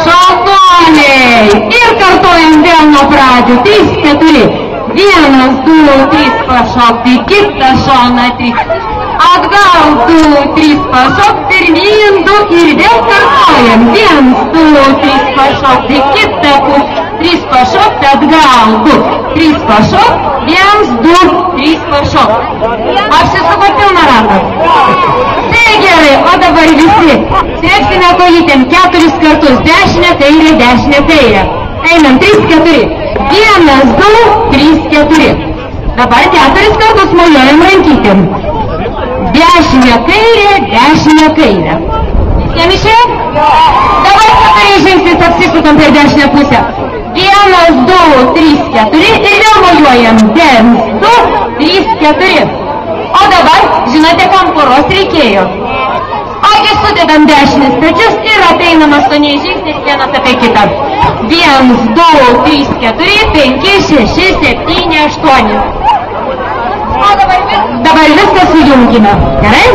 Šaltoniai. Ir kartuojam vėl nuo pradžių. 3, 4. 1, 2, 3 pašokti. Kitą šoną 3. Atgal 2, 3 pašokti. Pirmyn 2 ir vėl kartuojam. 1, 2, 3 pašokti. Kitą pusę. 3 pašokti. Atgal 2, 3 pašokti. 1, 2, 3 pašokti. Apsisuko pilną ratą. Tai gerai, o dabar visi sėksime kojytėm 4 kartus. Dešinę kairę, dešinę kairę. Einam 3, 4. 1, 2, 3, 4. Dabar 4 kartus mojuojam rankytėm. Dešinę kairę, dešinę kairę. Visiems išėjo? Dabar 4 žingsnis apsisukam per dešinę pusę. 1, 2, 3, 4 ir vėl mojuojam. 1, 2, 3, 4. O dabar, žinote, kam poros reikėjo? Ogi sudedam dešinės pečius ir apeinam 8 žingsnis vienas apie kitą. 1, 2, 3, 4, 5, 6, 7, 8. O dabar viską sujungime. Gerai?